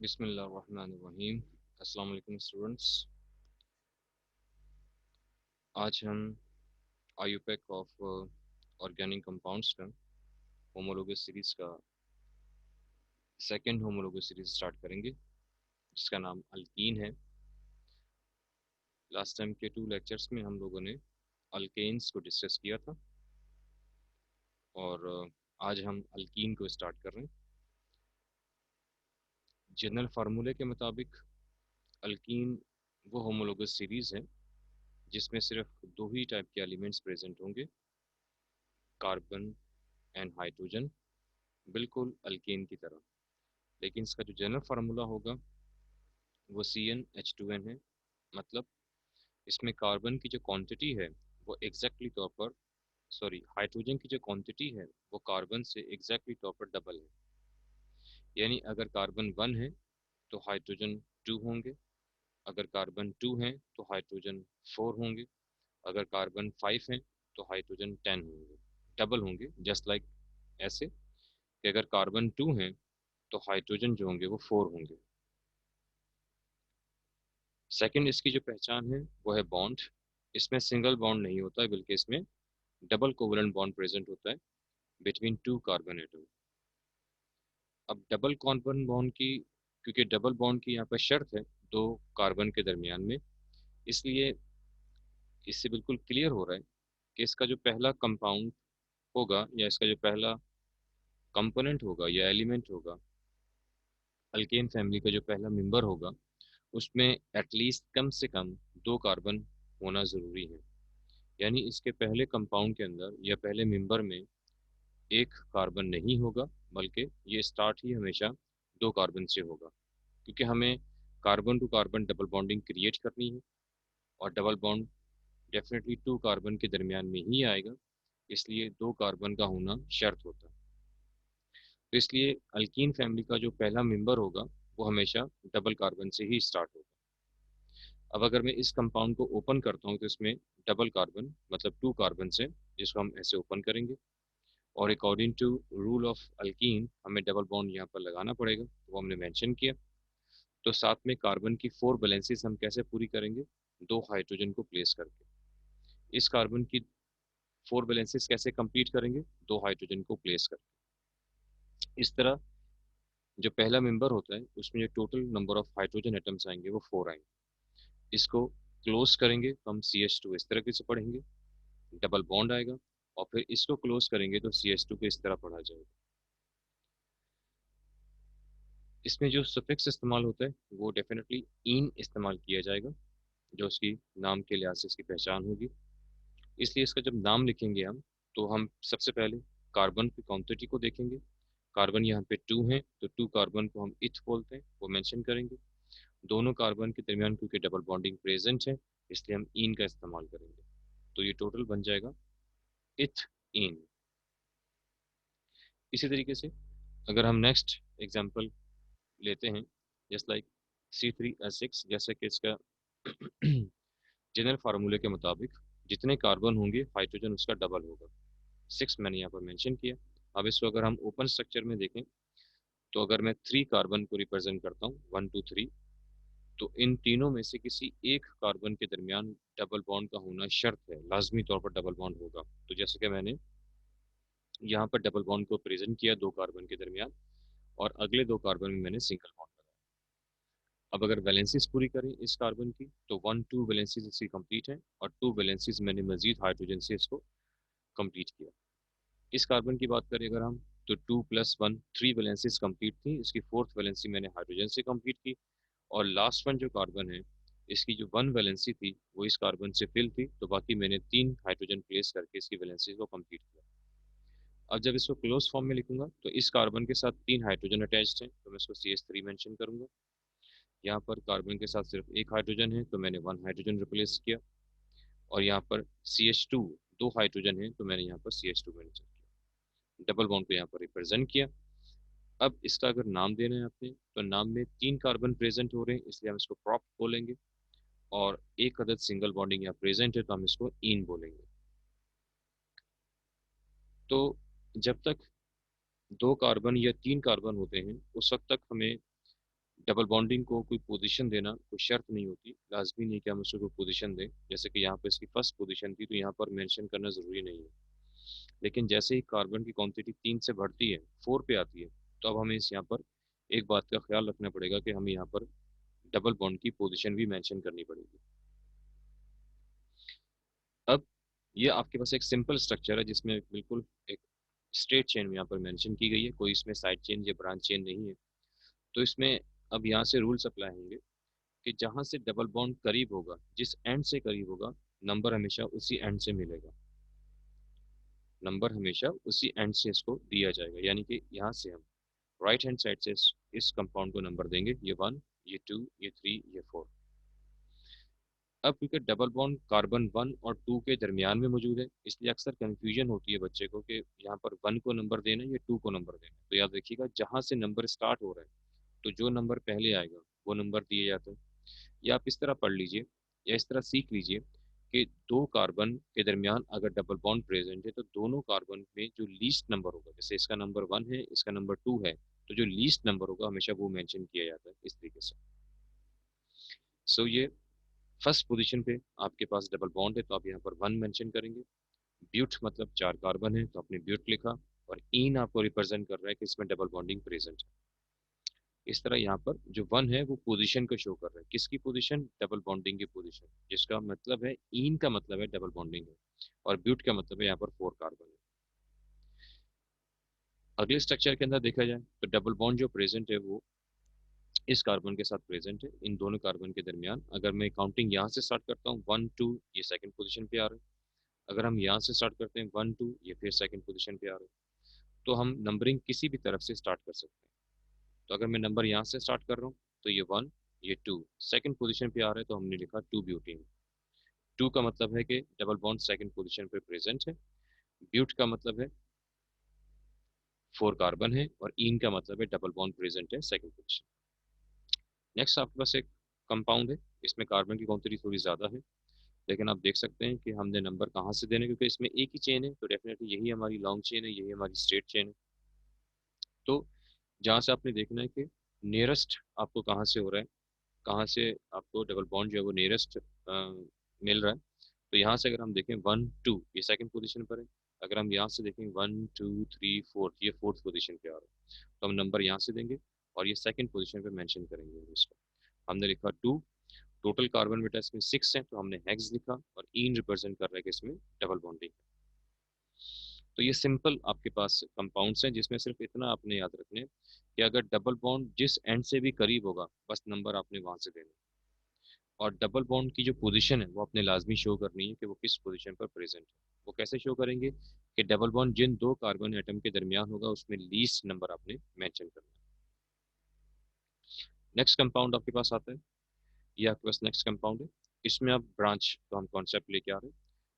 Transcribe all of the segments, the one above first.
बिस्मिल्लाहिर्रहमानिर्रहीम। अस्सलाम वालेकुम स्टूडेंट्स। आज हम आयुपैक ऑफ ऑर्गेनिक कंपाउंड्स का होमोलोगस सीरीज़ का सेकंड होमोलोगस सीरीज़ स्टार्ट करेंगे, जिसका नाम अल्कीन है। लास्ट टाइम के 2 लेक्चर्स में हम लोगों ने अल्केन्स को डिस्कस किया था और आज हम अल्कीन को स्टार्ट कर रहे हैं। जनरल फार्मूले के मुताबिक अल्कीन वो होमोलोगस सीरीज़ है जिसमें सिर्फ 2 ही टाइप के एलिमेंट्स प्रेजेंट होंगे, कार्बन एंड हाइड्रोजन, बिल्कुल अल्केन की तरह। लेकिन इसका जो जनरल फार्मूला होगा वो CnH2n है। मतलब इसमें कार्बन की जो क्वांटिटी है वो एग्जैक्टली तौर पर, सॉरी, हाइड्रोजन की जो क्वांटिटी है वो कार्बन से एग्जैक्टली तौर पर डबल है। यानी अगर कार्बन 1 है तो हाइड्रोजन 2 होंगे, अगर कार्बन 2 है तो हाइड्रोजन 4 होंगे, अगर कार्बन 5 है तो हाइड्रोजन 10 होंगे, डबल होंगे। जस्ट लाइक ऐसे कि अगर कार्बन 2 है तो हाइड्रोजन जो होंगे वो 4 होंगे। सेकंड इसकी जो पहचान है वो है बॉन्ड। इसमें सिंगल बॉन्ड नहीं होता है, बल्कि इसमें डबल कोवलेंट बॉन्ड प्रेजेंट होता है बिटवीन 2 कार्बन एटम। अब डबल कार्बन बॉन्ड की, क्योंकि डबल बॉन्ड की यहाँ पर शर्त है 2 कार्बन के दरमियान में, इसलिए इससे बिल्कुल क्लियर हो रहा है कि इसका जो पहला कंपाउंड होगा या इसका जो पहला कंपोनेंट होगा या एलिमेंट होगा, अल्केन फैमिली का जो पहला मेंबर होगा, उसमें एटलीस्ट कम से कम 2 कार्बन होना ज़रूरी है। यानी इसके पहले कंपाउंड के अंदर या पहले मेंबर में एक कार्बन नहीं होगा, बल्कि ये स्टार्ट ही हमेशा 2 कार्बन से होगा, क्योंकि हमें carbon to carbon double bonding create करनी है और डबल बॉन्ड डेफिनेटली 2 कार्बन के दरमियान में ही आएगा, इसलिए 2 कार्बन का होना शर्त होता है। तो इसलिए अल्कीन फैमिली का जो पहला मेंबर होगा वो हमेशा डबल कार्बन से ही स्टार्ट होगा। अब अगर मैं इस कंपाउंड को ओपन करता हूँ तो इसमें डबल कार्बन मतलब 2 कार्बन से, जिसको हम ऐसे ओपन करेंगे और according to rule of alkene हमें डबल बॉन्ड यहाँ पर लगाना पड़ेगा, वो हमने मेंशन किया। तो साथ में कार्बन की 4 वैलेंसीज हम कैसे पूरी करेंगे? 2 हाइड्रोजन को प्लेस करके। इस कार्बन की 4 वैलेंसीज कैसे कंप्लीट करेंगे? 2 हाइड्रोजन को प्लेस करके। इस तरह जो पहला मेंबर होता है उसमें जो total number of hydrogen atoms आएंगे वो 4 आएंगे। इसको क्लोज करेंगे तो हम CH2 इस तरह से पढ़ेंगे, डबल बॉन्ड आएगा, और फिर इसको क्लोज करेंगे तो CH2 को इस तरह पढ़ा जाएगा। इसमें जो सफिक्स इस्तेमाल होता है वो डेफिनेटली इन इस्तेमाल किया जाएगा, जो उसकी नाम के लिहाज से इसकी पहचान होगी। इसलिए इसका जब नाम लिखेंगे हम, तो हम सबसे पहले कार्बन की क्वांटिटी को देखेंगे। कार्बन यहाँ पे 2 है तो 2 कार्बन को हम इथ बोलते हैं, वो मेंशन करेंगे। दोनों कार्बन के दरमियान क्योंकि डबल बॉन्डिंग प्रेजेंट है, इसलिए हम इन का इस्तेमाल करेंगे। तो ये टोटल बन जाएगा इथ इन। इसी तरीके से अगर हम नेक्स्ट एग्जांपल लेते हैं, जस्ट लाइक C3H6, जैसे कि इसका जनरल फार्मूले के मुताबिक जितने कार्बन होंगे हाइड्रोजन उसका डबल होगा। 6 मैंने यहाँ पर मेंशन किया। अब इसको अगर हम ओपन स्ट्रक्चर में देखें तो अगर मैं 3 कार्बन को रिप्रेजेंट करता हूँ, 1 2 3, तो इन तीनों में से किसी एक कार्बन के दरमियान डबल बॉन्ड का होना शर्त है, लाजमी तौर पर डबल बॉन्ड होगा। तो जैसे कि मैंने यहाँ पर डबल बॉन्ड को प्रेजेंट किया 2 कार्बन के दरमियान, और अगले 2 कार्बन में मैंने सिंगल बॉन्ड लगाया। अब अगर वैलेंसीज पूरी करें इस कार्बन की, तो 1 2 वैलेंसीज इसकी कंप्लीट है और 2 वैलेंसीज मैंने मजीद हाइड्रोजन से इसको कंप्लीट किया। इस कार्बन की बात करें अगर हम, तो 2 + 1 3 वैलेंसीज कंप्लीट थी, इसकी फोर्थ वैलेंसी मैंने हाइड्रोजन से कंप्लीट की, और लास्ट वन जो कार्बन है इसकी जो 1 वैलेंसी थी वो इस कार्बन से फिल थी, तो बाकी मैंने 3 हाइड्रोजन प्लेस करके इसकी वैलेंसी को कंप्लीट किया। अब जब इसको क्लोज फॉर्म में लिखूंगा तो इस कार्बन के साथ 3 हाइड्रोजन अटैच्ड हैं, तो मैं इसको CH3 मेंशन करूंगा। यहाँ पर कार्बन के साथ सिर्फ एक हाइड्रोजन है तो मैंने 1 हाइड्रोजन रिप्लेस किया, और यहाँ पर CH2 2 हाइड्रोजन है तो मैंने यहाँ पर CH2 मेंशन किया, डबल बॉन्ड को यहाँ पर रिप्रेजेंट किया। अब इसका अगर नाम देना है आपने, तो नाम में 3 कार्बन प्रेजेंट हो रहे हैं इसलिए हम इसको प्रॉप बोलेंगे, और एक अदद सिंगल बॉन्डिंग यहाँ प्रेजेंट है तो हम इसको इन बोलेंगे। तो जब तक 2 कार्बन या 3 कार्बन होते हैं उस वक्त तक हमें डबल बॉन्डिंग को कोई पोजीशन देना कोई शर्त नहीं होती, लाजमी नहीं कि हम उसको कोई पोजीशन दें। जैसे कि यहाँ पर इसकी फर्स्ट पोजीशन थी तो यहाँ पर मेंशन करना ज़रूरी नहीं है। लेकिन जैसे ही कार्बन की क्वांटिटी 3 से बढ़ती है, 4 पे आती है, तो अब हमें इस यहाँ पर एक बात का ख्याल रखना पड़ेगा कि हमें यहाँ पर डबल बॉन्ड की पोजीशन भी मेंशन करनी पड़ेगी। अब ये आपके पास एक सिंपल स्ट्रक्चर है जिसमें बिल्कुल एक स्ट्रेट चेन में यहाँ पर मेंशन की गई है, कोई इसमें साइड चेन या ब्रांच चेन नहीं है। तो इसमें अब यहाँ से रूल्स अप्लाई होंगे कि जहाँ से डबल बॉन्ड करीब होगा, जिस एंड से करीब होगा, नंबर हमेशा उसी एंड से मिलेगा। नंबर हमेशा उसी एंड से इसको दिया जाएगा, यानी कि यहाँ से हम राइट हैंड साइड से इस कंपाउंड को नंबर देंगे, ये 1, ये 2, ये 3, ये 4। अब क्योंकि डबल बॉन्ड कार्बन 1 और 2 के दरमियान में मौजूद है, इसलिए अक्सर कंफ्यूजन होती है बच्चे को कि यहाँ पर 1 को नंबर देना है या 2 को नंबर देना है। तो याद रखिएगा, जहाँ से नंबर स्टार्ट हो रहा है तो जो नंबर पहले आएगा वो नंबर दिए जाते हैं। या आप इस तरह पढ़ लीजिए या इस तरह सीख लीजिए कि दो कार्बन के दरमियान अगर डबल बॉन्ड प्रेजेंट है तो दोनों कार्बन में जो लीस्ट नंबर होगा, जैसे इसका नंबर 1 है, इसका नंबर 2 है, तो जो लीस्ट नंबर होगा हमेशा वो मेंशन किया जाता है इस तरीके से। सो ये फर्स्ट पोजीशन पे आपके पास डबल बॉन्ड है तो आप यहाँ पर 1 मेंशन करेंगे। ब्यूट मतलब 4 कार्बन है तो आपने ब्यूट लिखा, और इन आपको रिप्रेजेंट कर रहा है कि इसमें डबल बॉन्डिंग प्रेजेंट है। इस तरह यहाँ पर जो 1 है वो पोजीशन को शो कर रहा है, किसकी पोजीशन, डबल बॉन्डिंग की पोजीशन, जिसका मतलब है इन का मतलब है डबल बॉन्डिंग है, और ब्यूट का मतलब है यहाँ पर 4 कार्बन है। अगले स्ट्रक्चर के अंदर देखा जाए तो डबल बॉन्ड जो प्रेजेंट है वो इस कार्बन के साथ प्रेजेंट है, इन दोनों कार्बन के दरमियान। अगर मैं काउंटिंग यहाँ से स्टार्ट करता हूँ 1 2, ये सेकंड पोजीशन पे आ रहा है। अगर हम यहाँ से स्टार्ट करते हैं 1 2, ये फिर सेकंड पोजीशन पे आ रहा है। तो हम नंबरिंग किसी भी तरफ से स्टार्ट कर सकते हैं। तो अगर मैं नंबर यहाँ से स्टार्ट कर रहा हूँ तो ये 1, ये 2, सेकंड पोजीशन पे आ रहा है तो हमने लिखा 2 ब्यूटीन। 2 का मतलब है कि डबल बॉन्ड सेकंड पोजीशन पे प्रेजेंट है। ब्यूट का मतलब है 4 कार्बन है, और इन का मतलब है डबल बॉन्ड प्रेजेंट है सेकंड पोजीशन। नेक्स्ट आपके पास एक कंपाउंड है, इसमें कार्बन की क्वांटिटी थोड़ी ज़्यादा है, लेकिन आप देख सकते हैं कि हमने नंबर कहाँ से देने, क्योंकि इसमें एक ही चेन है तो डेफिनेटली यही हमारी लॉन्ग चेन है, यही हमारी स्ट्रेट चेन है। तो जहाँ से आपने देखना है कि नियरेस्ट आपको कहाँ से हो रहा है, कहाँ से आपको डबल बॉन्ड जो है वो नियरेस्ट मिल रहा है। तो यहाँ से अगर हम देखें 1 2, ये सेकंड पोजीशन पर है। अगर हम यहाँ से देखें 1 2 3 4, ये फोर्थ पोजीशन पे आ रहा है, तो हम नंबर यहाँ से देंगे और ये सेकंड पोजीशन पे मेंशन करेंगे इसको। हमने लिखा 2, टोटल कार्बन बेटा इसमें 6 है तो हमने हेक्स लिखा, और इन रिप्रेजेंट कर रहा है कि इसमें डबल बॉन्डिंग। तो ये सिंपल आपके पास कंपाउंड्स हैं जिसमें सिर्फ इतना आपने याद रखना है कि अगर डबल बॉन्ड जिस एंड से भी करीब होगा बस नंबर आपने वहां से देना है। और डबल बॉन्ड की जो पोजीशन है वो आपने लाजमी शो करनी है कि वो किस पोजीशन पर प्रेजेंट है। वो कैसे शो करेंगे कि डबल बॉन्ड जिन दो कार्बन एटम के दरमियान होगा उसमें लीस्ट नंबर आपने मेंशन करना है। नेक्स्ट कंपाउंड आपके पास आता है, ये आपके पास नेक्स्ट कंपाउंड है। इसमें आप ब्रांच तो हम कॉन्सेप्ट लेके आ रहे हैं,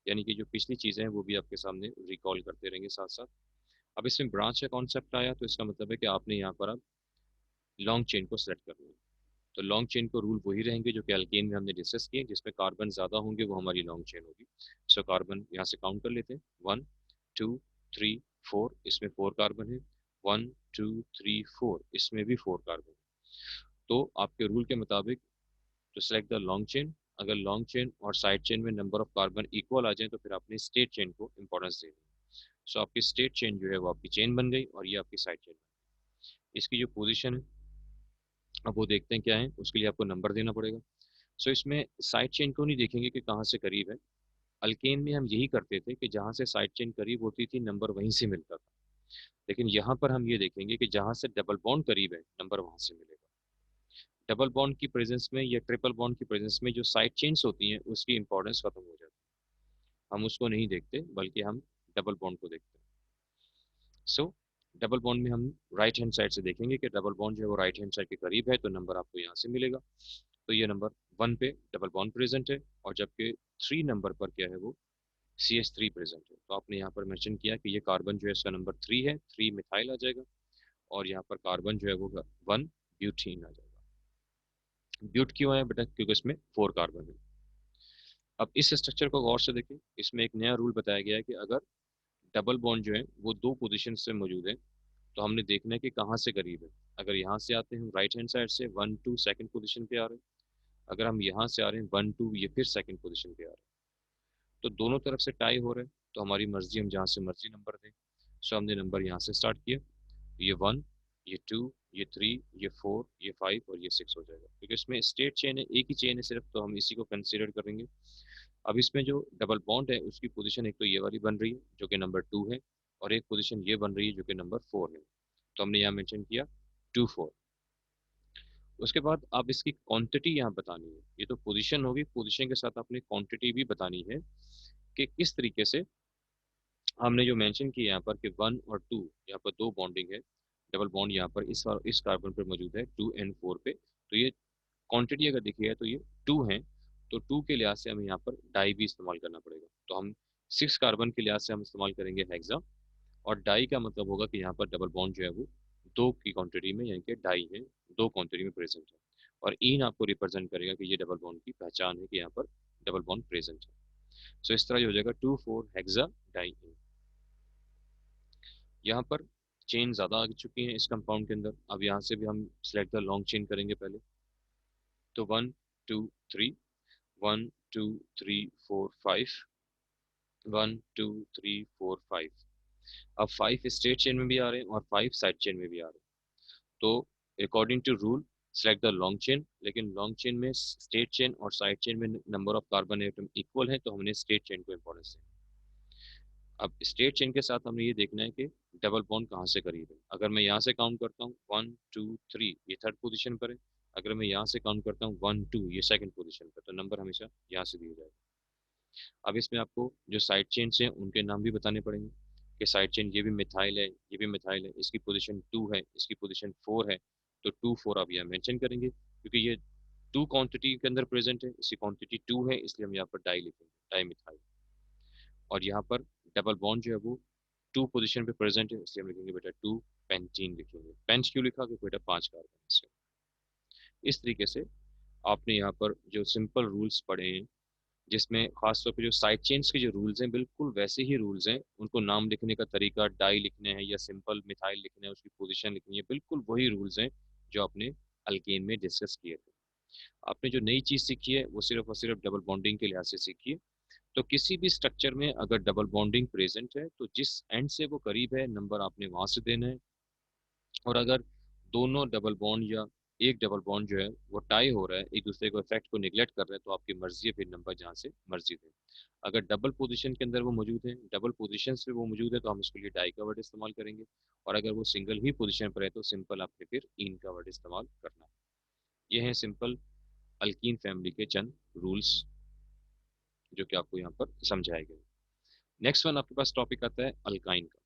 यानी कि जो पिछली चीज़ें हैं वो भी आपके सामने रिकॉल करते रहेंगे साथ साथ। अब इसमें ब्रांच का कॉन्सेप्ट आया तो इसका मतलब है कि आपने यहाँ पर अब लॉन्ग चेन को सेलेक्ट करना है। तो लॉन्ग चेन को रूल वही रहेंगे जो कि अल्केन में हमने डिस्कस किए, जिसमें कार्बन ज़्यादा होंगे वो हमारी लॉन्ग चेन होगी। सो कार्बन यहाँ से काउंट कर लेते हैं, 1 2 3 4, इसमें 4 कार्बन है। 1 2 3 4, इसमें भी 4 कार्बन। तो आपके रूल के मुताबिक to select the long chain, अगर लॉन्ग चेन और साइड चेन में नंबर ऑफ कार्बन इक्वल आ जाए तो फिर आपने स्टेट चेन को इंपॉर्टेंस देनी है। सो आपकी स्टेट चेन जो है वो आपकी चेन बन गई, और ये आपकी साइड चेन। इसकी जो पोजीशन है अब वो देखते हैं क्या है, उसके लिए आपको नंबर देना पड़ेगा। सो इसमें साइड चेन को नहीं देखेंगे कि कहाँ से करीब है। अल्केन में हम यही करते थे कि जहाँ से साइड चेन करीब होती थी नंबर वहीं से मिलता था। लेकिन यहाँ पर हम ये देखेंगे कि जहाँ से डबल बॉन्ड करीब है नंबर वहाँ से मिलेगा। डबल बॉन्ड की प्रेजेंस में या ट्रिपल बॉन्ड की प्रेजेंस में जो साइड चेन्स होती हैं उसकी इंपॉर्टेंस खत्म हो जाती है, हम उसको नहीं देखते बल्कि हम डबल बॉन्ड को देखते हैं। सो डबल बॉन्ड में हम राइट हैंड साइड से देखेंगे कि डबल बॉन्ड जो है वो राइट हैंड साइड के करीब है तो नंबर आपको यहाँ से मिलेगा। तो ये नंबर 1 पे डबल बॉन्ड प्रेजेंट है, और जबकि 3 नंबर पर क्या है वो CH3 प्रेजेंट है। तो आपने यहाँ पर मेंशन किया कि ये कार्बन जो है इसका नंबर 3 है, 3 मिथाइल आ जाएगा, और यहाँ पर कार्बन जो है वो 1 ब्यूटीन आ जाएगा। ब्यूट क्यों है बेटा, क्योंकि इसमें 4 कार्बन है। अब इस स्ट्रक्चर को गौर से देखें, इसमें एक नया रूल बताया गया है कि अगर डबल बॉन्ड जो है वो दो पोजीशन से मौजूद है तो हमने देखना है कि कहाँ से करीब है। अगर यहाँ से आते हैं राइट हैंड साइड से 1 2 सेकंड पोजीशन पे आ रहे हैं, अगर हम यहाँ से आ रहे हैं 1 2 ये फिर सेकंड पोजीशन पे आ रहे हैं, तो दोनों तरफ से टाई हो रहे हैं, तो हमारी मर्जी हम जहाँ से मर्जी नंबर दें। सो हमने नंबर यहाँ से स्टार्ट किया, ये 1, ये 2, ये 3, ये 4, ये 5 और ये 6 हो जाएगा, क्योंकि इसमें स्टेट चेन है, एक ही चेन है सिर्फ, तो हम इसी को कंसिडर करेंगे। अब इसमें जो डबल बॉन्ड है उसकी पोजीशन एक तो ये वाली बन रही है जो कि नंबर 2 है, और एक पोजीशन ये बन रही है जो कि नंबर 4 है, तो हमने यहाँ मेंशन किया 2 4। उसके बाद आप इसकी क्वांटिटी यहाँ बतानी है, ये तो पोजीशन होगी, पोजीशन के साथ आपने क्वांटिटी भी बतानी है कि किस तरीके से हमने जो मेंशन किया यहाँ पर कि 1 और 2 यहाँ पर दो बॉन्डिंग है, डबल बॉन्ड यहाँ पर इस कार्बन पर मौजूद है 2 एंड 4 पे, तो ये क्वांटिटी अगर देखिए तो ये 2 है, तो 2 के लिहाज से हमें यहाँ पर डाई भी इस्तेमाल करना पड़ेगा, तो हम 6 कार्बन के लिहाज से हम इस्तेमाल करेंगे हेक्सा, और डाई का मतलब होगा कि यहाँ पर डबल बॉन्ड जो है वो दो की क्वांटिटी में, यानी कि डाई है, दो क्वांटिटी में प्रेजेंट है, और इन आपको रिप्रेजेंट करेगा कि ये डबल बॉन्ड की पहचान है कि यहाँ पर डबल बॉन्ड प्रेजेंट है। सो इस तरह ये हो जाएगा 2 4 हेक्सा डाई इन। यहाँ पर चेन ज़्यादा आ चुकी हैं इस कंपाउंड के अंदर, अब यहाँ से भी हम सिलेक्ट द लॉन्ग चेन करेंगे पहले, तो 1 2 3, 1 2 3 4 5, 1 2 3 4 5। अब 5 स्ट्रेट चेन में भी आ रहे हैं और 5 साइड चेन में भी आ रहे हैं, तो according to rule select the long chain, लेकिन लॉन्ग चेन में स्ट्रेट चेन और साइड चेन में number of carbon atom equal है, तो हमने स्ट्रेट चेन को इंपॉर्टेंस दें। अब स्ट्रेट चेन के साथ हमें ये देखना है कि डबल बॉन्ड कहाँ से करीब है। अगर मैं यहाँ से काउंट करता हूँ 1 2 3, ये थर्ड पोजीशन पर है, अगर मैं यहाँ से काउंट करता हूँ 1 2, ये सेकंड पोजीशन पर, तो नंबर हमेशा यहाँ से दिया जाएगा। अब इसमें आपको जो साइड चेन्स हैं उनके नाम भी बताने पड़ेंगे कि साइड चेन ये भी मिथाइल है, ये भी मिथाइल है, इसकी पोजीशन 2 है, इसकी पोजीशन 4 है, तो 2 4 आप यहाँ मेंशन करेंगे, क्योंकि ये 2 क्वांटिटी के अंदर प्रेजेंट है, इसकी क्वांटिटी 2 है, इसलिए हम यहाँ पर डाई लिखेंगे, डाई मिथाइल। और यहाँ पर डबल बॉन्ड जो है वो 2 पोजीशन पे प्रेजेंट है, इसलिए हम लिखेंगे बेटा 2 पेंटीन लिखेंगे। पेंट क्यों लिखा, कि बेटा 5 कार्बन इसके। इस तरीके से आपने यहाँ पर जो सिंपल रूल्स पढ़े हैं, जिसमें खासतौर पे जो साइड चेन्स के जो रूल्स हैं बिल्कुल वैसे ही रूल्स हैं, उनको नाम लिखने का तरीका, डाई लिखने हैं या सिंपल मिथाइल लिखने हैं, उसकी पोजीशन लिखनी है, बिल्कुल वही रूल्स हैं जो आपने अल्केन में डिस्कस किए थे। आपने जो नई चीज़ सीखी है वो सिर्फ और सिर्फ डबल बॉन्डिंग के लिहाज से सीखी है। तो किसी भी स्ट्रक्चर में अगर डबल बॉन्डिंग प्रेजेंट है तो जिस एंड से वो करीब है नंबर आपने वहां से देना है, और अगर दोनों डबल बॉन्ड या एक डबल बॉन्ड जो है वो टाई हो रहा है, एक दूसरे को इफेक्ट को निगलेक्ट कर रहा है, तो आपकी मर्जी है फिर नंबर जहाँ से मर्जी दें। अगर डबल पोजीशन के अंदर वो मौजूद है, डबल पोजीशन पे वो मौजूद है, तो हम इसके लिए डाई का वर्ड इस्तेमाल करेंगे, और अगर वो सिंगल ही पोजीशन पर है तो सिंपल आपने फिर इन का वर्ड इस्तेमाल करना है। ये है सिंपल अल्कीन फैमिली के चंद रूल्स जो कि आपको यहाँ पर समझाए गए। नेक्स्ट वन आपके पास टॉपिक आता है अल्काइन का।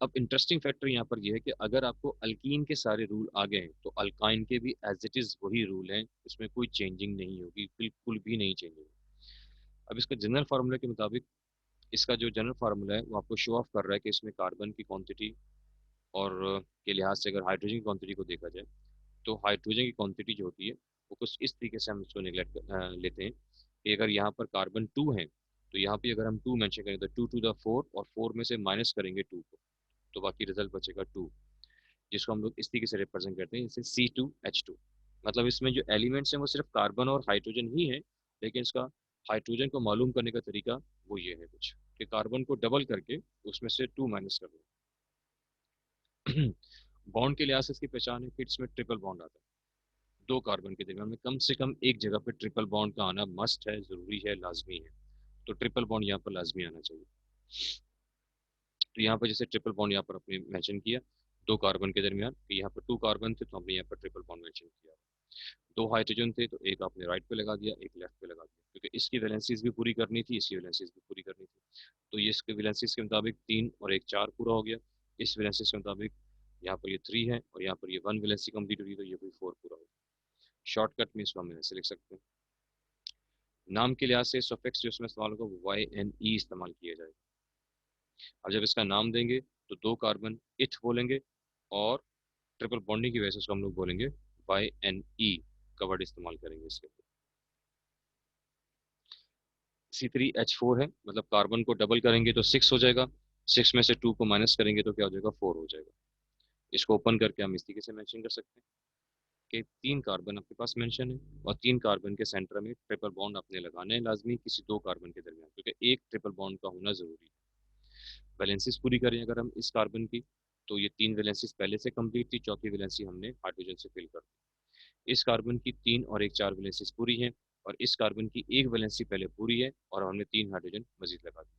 अब इंटरेस्टिंग फैक्टर यहाँ पर यह है कि अगर आपको अल्कीन के सारे रूल आ गए हैं तो अल्काइन के भी एज इट इज वही रूल हैं, इसमें कोई चेंजिंग नहीं होगी, बिल्कुल भी नहीं चेंज होगी। अब इसका जनरल फार्मूला के मुताबिक, इसका जो जनरल फार्मूला है वो आपको शो ऑफ कर रहा है कि इसमें कार्बन की क्वांटिटी और के लिहाज से अगर हाइड्रोजन की क्वांटिटी को देखा जाए, तो हाइड्रोजन की क्वांटिटी जो होती है वो कुछ इस तरीके से हम इसको निगलेक्ट लेते हैं कि अगर यहाँ पर कार्बन 2 है तो यहाँ पे अगर हम 2 मेंशन करें तो 2 टू द 4, और 4 में से माइनस करेंगे 2 को, तो बाकी रिजल्ट बचेगा 2, जिसको हम लोग इस तरीके से रिप्रेजेंट करते हैं जैसे C2H2। मतलब इसमें जो एलिमेंट्स हैं वो सिर्फ कार्बन और हाइड्रोजन ही है, लेकिन इसका हाइड्रोजन को मालूम करने का तरीका वो ये है कुछ कि कार्बन को डबल करके उसमें से 2 माइनस कर दो। बॉन्ड के लिहाज से इसकी पहचान है कि इसमें ट्रिपल बॉन्ड आता है, दो कार्बन के दरमियान में कम से कम एक जगह पे ट्रिपल बॉन्ड का आना मस्ट है, जरूरी है, लाजमी है, तो ट्रिपल बॉन्ड यहाँ पर लाजमी आना चाहिए। तो यहाँ पर जैसे ट्रिपल बॉन्ड यहाँ पर आपने मेंशन किया दो कार्बन के दरमियान, तो यहाँ पर 2 कार्बन थे तो हमने यहाँ पर ट्रिपल बॉन्ड मेंशन किया। दो हाइड्रोजन थे तो एक आपने राइट पे लगा दिया, एक लेफ्ट पे लगा दिया, क्योंकि इसकी वैलेंसीज भी पूरी करनी थी, इसकी वैलेंसीज भी पूरी करनी थी, तो ये इसके वैलेंसीज के मुताबिक 3 और 1 4 पूरा हो गया। इस वैलेंसीज के मुताबिक यहाँ पर ये 3 है और यहाँ पर ये 1 वैलेंसी कंप्लीट हुई, तो ये भी 4 पूरा हो गया। शॉर्टकट में इसको हम ऐसे लिख सकते हैं। नाम के लिहाज से सफिक्स जो इसमें इस्तेमाल होगा वो YNE इस्तेमाल किया जाएगा। अब जब इसका नाम देंगे तो दो कार्बन इथ बोलेंगे, और ट्रिपल बॉन्डिंग की वजह से उसको हम लोग बोलेंगे YNE का वर्ड इस्तेमाल करेंगे इसके लिए। C3H4 है, मतलब कार्बन को डबल करेंगे तो 6 हो जाएगा, 6 में से 2 को माइनस करेंगे तो क्या हो जाएगा, 4 हो जाएगा। इसको ओपन करके हम इस तरीके से मेंशन कर सकते हैं कि 3 कार्बन आपके पास मेंशन है और 3 कार्बन के सेंटर में ट्रिपल बॉन्ड आपने लगाना है लाजमी किसी 2 कार्बन के दरमियान, क्योंकि एक ट्रिपल बॉन्ड का होना ज़रूरी है। वैलेंसीज पूरी करें अगर हम इस कार्बन की, तो ये 3 वैलेंसीज पहले से कंप्लीट थी, चौथी वैलेंसी हमने हाइड्रोजन से फिल कर दी। इस कार्बन की 3 और 1 4 वैलेंसीज पूरी हैं और इस कार्बन की 1 वैलेंसी पहले पूरी है और हमने 3 हाइड्रोजन मजीद लगा दी।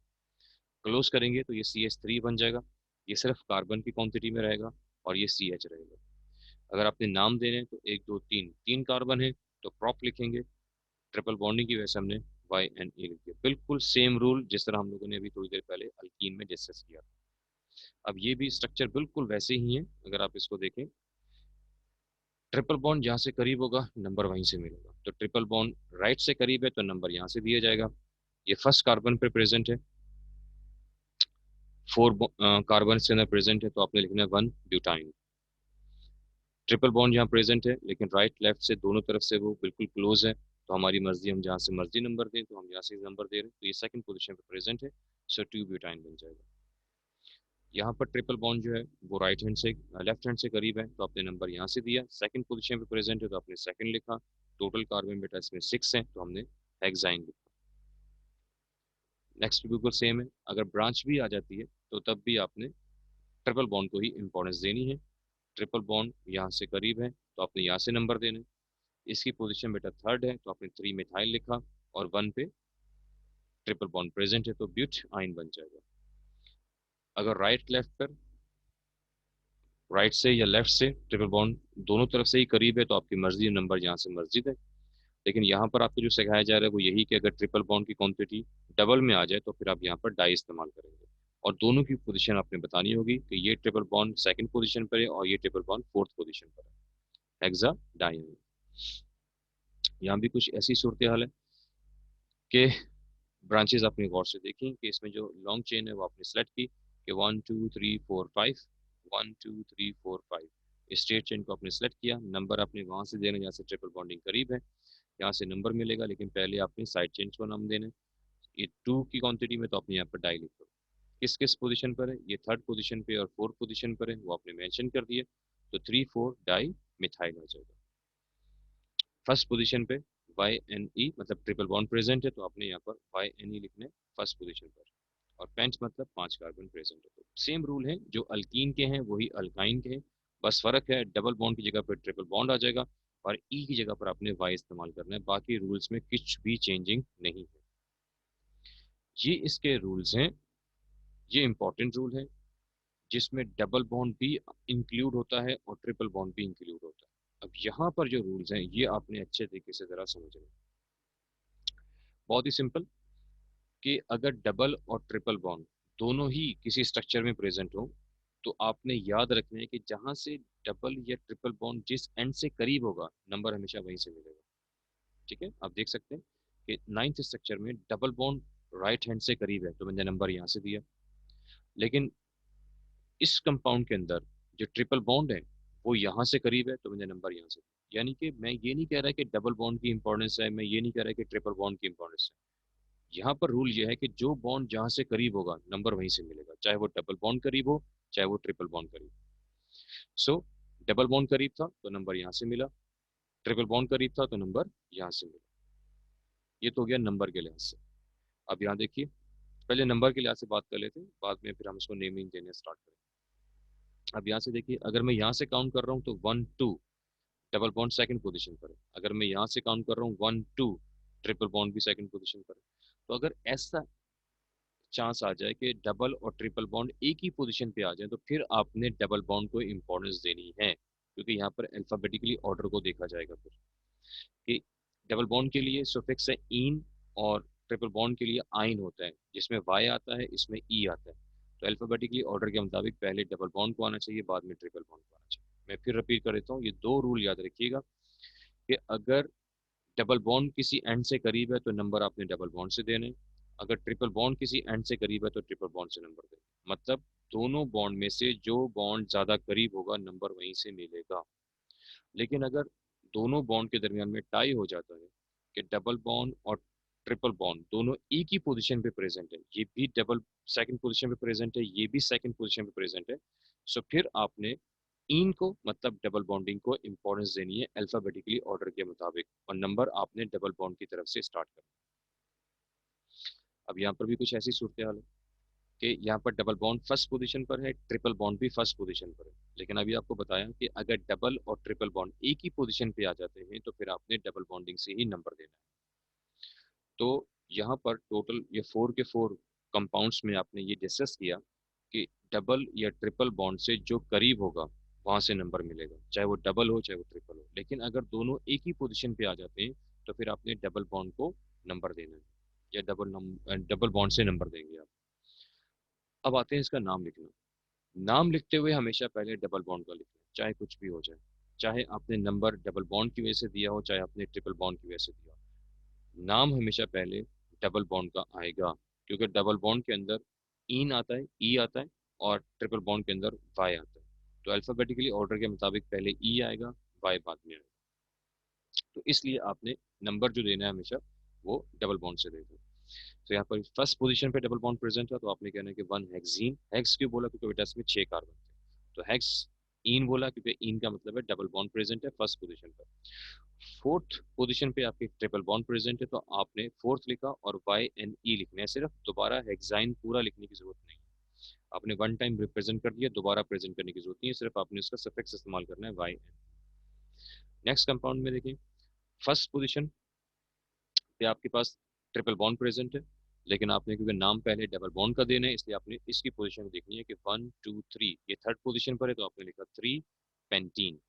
क्लोज करेंगे तो ये CH3 बन जाएगा, ये सिर्फ कार्बन की क्वांटिटी में रहेगा और ये CH रहेगा। अगर आपने नाम देने हैं तो 1 2 3 3 कार्बन है तो प्रॉप लिखेंगे, ट्रिपल बॉन्डिंग की वजह से हमने YNE लिख दिया। बिल्कुल सेम रूल जिस तरह हम लोगों ने अभी थोड़ी देर पहले अल्कीन में डिस्कस किया। अब ये भी स्ट्रक्चर बिल्कुल वैसे ही है, अगर आप इसको देखें, ट्रिपल बॉन्ड जहाँ से करीब होगा नंबर वहीं से मिलेगा। तो ट्रिपल बॉन्ड राइट से करीब है तो नंबर यहाँ से दिया जाएगा। ये फर्स्ट कार्बन पे प्रेजेंट है, 4 कार्बन के अंदर प्रेजेंट है तो आपने लिखना है 1 ब्यूटाइन। ट्रिपल बॉन्ड यहाँ प्रेजेंट है लेकिन राइट लेफ्ट से दोनों तरफ से वो बिल्कुल क्लोज है, तो हमारी मर्जी हम जहाँ से मर्जी नंबर दें, तो हम यहाँ से नंबर दे रहे हैं, तो ये सेकंड पोजीशन पे प्रेजेंट है, सो 2 ब्यूटाइन बन जाएगा। यहाँ पर ट्रिपल बॉन्ड जो है वो राइट हैंड से लेफ्ट हैंड से करीब है तो आपने नंबर यहाँ से दिया, सेकंड पोजीशन पे प्रेजेंट है तो आपने सेकंड लिखा। टोटल कार्बन बेटा इसमें 6 है तो हमने हेक्साइन लिखा। नेक्स्ट बिल्कुल सेम है, अगर ब्रांच भी आ जाती है तो तब भी आपने ट्रिपल बॉन्ड को ही इंपॉर्टेंस देनी है। ट्रिपल बॉन्ड यहाँ से करीब है तो आपने यहाँ से नंबर देना है। इसकी पोजीशन बेटा थर्ड है तो आपने 3 मिथाइल लिखा और 1 पे ट्रिपल बॉन्ड प्रेजेंट है तो ब्यूट आइन बन जाएगा। अगर राइट लेफ्ट पर, राइट से या लेफ्ट से ट्रिपल बॉन्ड दोनों तरफ से ही करीब है तो आपकी मर्जी नंबर यहाँ से मर्जी है। लेकिन यहाँ पर आपको जो सिखाया जा रहा है वो यही कि अगर ट्रिपल बॉन्ड की क्वांटिटी डबल में आ जाए तो फिर आप यहाँ पर डाई इस्तेमाल करेंगे और दोनों की पोजीशन आपने बतानी होगी कि ये ट्रिपल बॉन्ड सेकंड पोजीशन पर है और ये ट्रिपल बॉन्ड फोर्थ पोजीशन पर है, हेक्सा डाई। यहाँ भी कुछ ऐसी सूरत हाल है कि ब्रांचेस आपने गौर से देखी कि इसमें जो लॉन्ग चेन है वो आपने सेलेक्ट की कि 1 2 3 4 5, 1 2 3 4 5, स्ट्रेट चेन को आपने सेलेक्ट किया, नंबर आपने वहां से देना जहाँ से ट्रिपल बॉन्डिंग करीब है, यहाँ से नंबर मिलेगा, लेकिन पहले आपने साइड चेन्स को नाम देना है। ये 2 की क्वांटिटी में तो आपने यहाँ पर डाई लिखो, किस किस पोजीशन पर है, ये थर्ड पोजीशन पे और फोर्थ पोजीशन पर है वो आपने मेंशन कर दिया, तो 3 4 डाई मिथाइल आ जाएगा। फर्स्ट पोजीशन पे YNE मतलब ट्रिपल बॉन्ड प्रेजेंट है तो आपने यहाँ पर YNE लिखना है फर्स्ट पोजीशन पर, और पेंट मतलब 5 कार्बन प्रेजेंट है। तो सेम रूल है, जो अल्कीन के हैं वही अल्काइन के हैं, बस फर्क है डबल बॉन्ड की जगह पर ट्रिपल बॉन्ड आ जाएगा और E की जगह पर आपने Y इस्तेमाल करना है, बाकी रूल्स में कुछ भी चेंजिंग नहीं है। ये इसके रूल्स हैं, ये इंपॉर्टेंट रूल है जिसमें डबल बॉन्ड भी इंक्लूड होता है और ट्रिपल बॉन्ड भी इंक्लूड होता है। अब यहाँ पर जो रूल्स हैं ये आपने अच्छे तरीके से जरा समझना है। बहुत ही सिंपल कि अगर डबल और ट्रिपल बॉन्ड दोनों ही किसी स्ट्रक्चर में प्रेजेंट हो तो आपने याद रखना है कि जहां से डबल या ट्रिपल बॉन्ड जिस एंड से करीब होगा नंबर हमेशा वहीं से मिलेगा। ठीक है, आप देख सकते हैं कि नाइन्थ स्ट्रक्चर में डबल बॉन्ड राइट हैंड से करीब है तो मैंने नंबर यहाँ से दिया, लेकिन इस कंपाउंड के अंदर जो ट्रिपल बॉन्ड है वो यहाँ से करीब है तो मैंने नंबर यहाँ से दिया। यानी कि मैं ये नहीं कह रहा कि डबल बॉन्ड की इंपॉर्टेंस है, मैं ये नहीं कह रहा कि ट्रिपल बॉन्ड की इंपॉर्टेंस है। यहाँ पर रूल ये है कि जो बॉन्ड जहाँ से करीब होगा नंबर वहीं से मिलेगा, चाहे वो डबल बॉन्ड करीब हो चाहे वो ट्रिपल बॉन्ड करीब। सो डबल बॉन्ड करीब था तो नंबर यहाँ से मिला, ट्रिपल बॉन्ड करीब था तो नंबर यहाँ से मिला। ये तो हो गया नंबर के लिहाज से। अब यहाँ देखिए, पहले नंबर के लिहाज से बात कर लेते हैं, बाद में फिर हम इसको नेमिंग देने स्टार्ट करें। अब यहाँ से देखिए, अगर मैं यहाँ से काउंट कर रहा हूँ तो 1 2 डबल बॉन्ड सेकंड पोजीशन पर है, अगर मैं यहाँ से काउंट कर रहा हूँ 1 2 ट्रिपल बॉन्ड भी सेकंड पोजीशन पर है। तो अगर ऐसा चांस आ जाए कि डबल और ट्रिपल बॉन्ड एक ही पोजीशन पे आ जाए तो फिर आपने डबल बॉन्ड को इंपॉर्टेंस देनी है, क्योंकि यहाँ पर अल्फाबेटिकली ऑर्डर को देखा जाएगा फिर कि डबल बॉन्ड के लिए सुफिक्स है इन और ट्रिपल बॉन्ड के लिए आइन होता है, जिसमें वाई आता है इसमें ई आता है। तो अल्फाबेटिकली ऑर्डर के मुताबिक पहले डबल बॉन्ड को आना चाहिए बाद में ट्रिपल बॉन्ड को आना चाहिए। मैं फिर रिपीट कर देता हूँ, ये दो रूल याद रखिएगा कि अगर डबल बॉन्ड किसी एंड से करीब है तो नंबर आपने डबल बॉन्ड से देने, अगर ट्रिपल बॉन्ड किसी एंड से करीब है तो ट्रिपल बॉन्ड से नंबर देने। मतलब दोनों बॉन्ड में से जो बॉन्ड ज्यादा करीब होगा नंबर वहीं से मिलेगा। लेकिन अगर दोनों बॉन्ड के दरमियान में टाई हो जाता है कि डबल बॉन्ड और ट्रिपल बॉन्ड दोनों एक ही पोजीशन पे प्रेजेंट है, ये भी डबल सेकंड पोजीशन पे प्रेजेंट है, ये भी सेकंड पोजीशन पे प्रेजेंट है, सो फिर आपने इन को मतलब डबल बॉन्डिंग को इंपॉर्टेंस देनी है अल्फाबेटिकली ऑर्डर के मुताबिक, और नंबर आपने डबल बॉन्ड की तरफ से स्टार्ट करना। अब यहाँ पर भी कुछ ऐसी सूरत हाल है कि यहाँ पर डबल बॉन्ड फर्स्ट पोजीशन पर है, ट्रिपल बॉन्ड भी फर्स्ट पोजीशन पर है, लेकिन अभी आपको बताया कि अगर डबल और ट्रिपल बॉन्ड एक ही पोजीशन पे आ जाते हैं तो फिर आपने डबल बॉन्डिंग से ही नंबर देना है। तो यहाँ पर टोटल ये 4 के 4 कंपाउंड्स में आपने ये डिस्कस किया कि डबल या ट्रिपल बॉन्ड से जो करीब होगा वहां से नंबर मिलेगा, चाहे वो डबल हो चाहे वो ट्रिपल हो। लेकिन अगर दोनों एक ही पोजीशन पे आ जाते हैं तो फिर आपने डबल बॉन्ड को नंबर देना है, या डबल बॉन्ड से नंबर देंगे आप। अब आते हैं इसका नाम लिखना। नाम लिखते हुए हमेशा पहले डबल बॉन्ड का लिखना, चाहे कुछ भी हो जाए, चाहे आपने नंबर डबल बॉन्ड की वजह से दिया हो चाहे आपने ट्रिपल बॉन्ड की वजह से दिया हो, नाम हमेशा पहले डबल बॉन्ड का आएगा, क्योंकि डबल बॉन्ड के अंदर इन आता है, ई आता है, और ट्रिपल बॉन्ड के अंदर वाई आता है। तो अल्फाबेटिकली ऑर्डर के मुताबिक पहले ई आएगा, वाई बाद में आएगा। तो इसलिए आपने नंबर जो देना है हमेशा वो डबल बॉन्ड से देना है। तो यहाँ पर फर्स्ट पोजीशन पे डबल बॉन्ड प्रेजेंट है, तो आपने कहना है कि 1 हेक्सीन। हेक्स क्यों बोला? क्योंकि बेटा इसमें 6 कार्बन थे। तो हेक्स इन बोला क्योंकि इन का मतलब है डबल बॉन्ड प्रेजेंट है फर्स्ट पोजीशन पर। फोर्थ पोजीशन पे आपके ट्रिपल बॉन्ड प्रेजेंट है, तो आपने फोर्थ लिखा और वाई एन ई लिखना है सिर्फ, दोबारा हेक्साइन पूरा लिखने की जरूरत नहीं है। आपने वन टाइम रिप्रेजेंट कर दिया, दोबारा प्रेजेंट करने की जरूरत नहीं है, सिर्फ आपने उसका सफिक्स इस्तेमाल करना है वाई एन। नेक्स्ट कंपाउंड में देखिए, फर्स्ट पोजीशन पे आपके पास ट्रिपल बॉन्ड प्रेजेंट है, लेकिन आपने क्योंकि नाम पहले डबल बॉन्ड का देना है इसलिए आपने इसकी पोजीशन देखनी है कि 1 2 3, ये थर्ड पोजीशन पर है तो आपने लिखा 3 पेंटीन,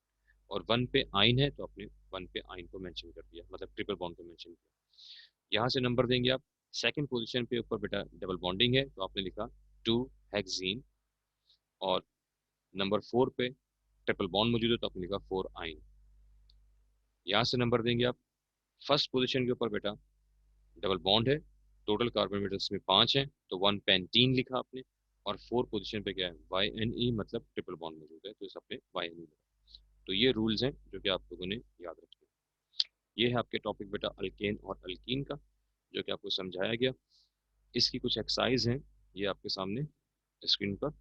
और 1 पे आइन है तो आपने 1 पे आइन को मेंशन कर दिया, मतलब ट्रिपल बॉन्ड को मेंशन किया। यहाँ से नंबर देंगे आप। सेकंड पोजीशन पे ऊपर बेटा डबल बॉन्डिंग है तो आपने लिखा 2 हेक्सीन, और नंबर 4 पे ट्रिपल बॉन्ड मौजूद है तो आपने लिखा 4 आइन। यहाँ से नंबर देंगे आप। फर्स्ट पोजीशन के ऊपर बेटा डबल बॉन्ड है, टोटल कार्बन एटम्स में 5 हैं तो 1 पेंटीन लिखा आपने, और 4 पोजीशन पे क्या है वाई एन ई, मतलब ट्रिपल बॉन्ड मौजूद है तो इस आपने वाई एन ई लिखा। तो ये रूल्स हैं जो कि आप लोगों ने याद रखने हैं। ये है आपके टॉपिक बेटा अल्केन और अल्कीन का, जो कि आपको समझाया गया। इसकी कुछ एक्सरसाइज हैं, ये आपके सामने स्क्रीन पर,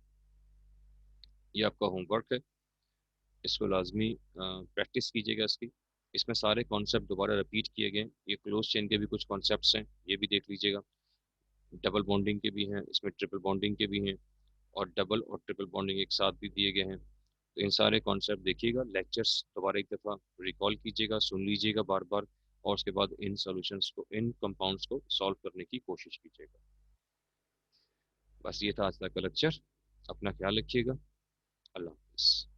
ये आपका होमवर्क है, इसको लाजमी प्रैक्टिस कीजिएगा इसकी। इसमें सारे कॉन्सेप्ट दोबारा रिपीट किए गए। ये क्लोज चेन के भी कुछ कॉन्सेप्ट्स हैं, ये भी देख लीजिएगा। डबल बॉन्डिंग के भी हैं, इसमें ट्रिपल बॉन्डिंग के भी हैं, और डबल और ट्रिपल बॉन्डिंग एक साथ भी दिए गए हैं। तो इन सारे कॉन्सेप्ट देखिएगा, लेक्चर्स दोबारा एक दफ़ा रिकॉल कीजिएगा, सुन लीजिएगा बार बार, और उसके बाद इन सॉल्यूशंस को, इन कंपाउंड्स को सॉल्व करने की कोशिश कीजिएगा। बस ये था आज तक का लेक्चर। अपना ख्याल रखिएगा। अल्लाह हाफिज़।